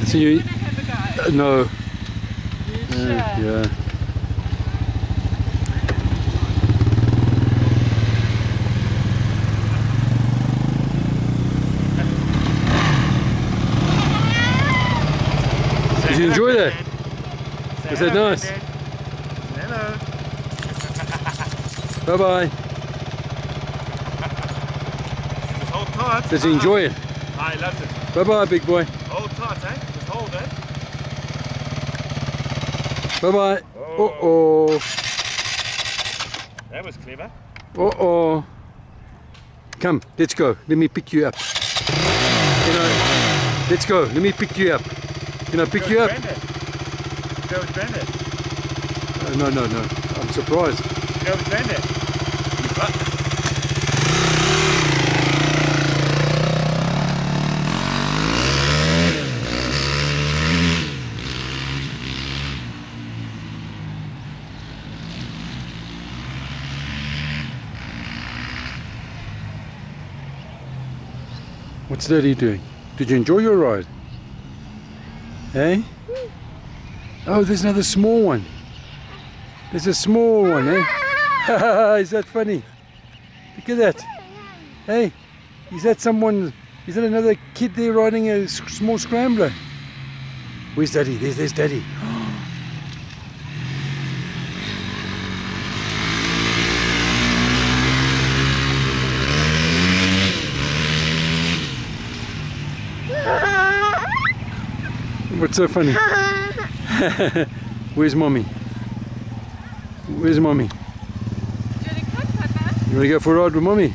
So you... no. Sure. Yeah. Did you enjoy that? Was that nice? Hello. Bye bye. Just hold tight. Does he enjoy it? I loved it. Bye bye, big boy. Hold tight, eh? Just hold it. Bye bye. Uh oh. That was clever. Uh oh. Come, let's go. Let me pick you up. Let's go. Let me pick you up. Can I pick you up? Go with Brandon. No. I'm surprised. Go with Brandon. What's Daddy doing? Did you enjoy your ride? Hey? Oh, there's another small one. There's a small one, eh? Is that funny? Look at that. Hey, is that someone, is that another kid there riding a small scrambler? Where's Daddy? There's Daddy. What's so funny? Where's Mommy? Where's Mommy? Do you want to come, Papa? You want to go for a ride with Mommy?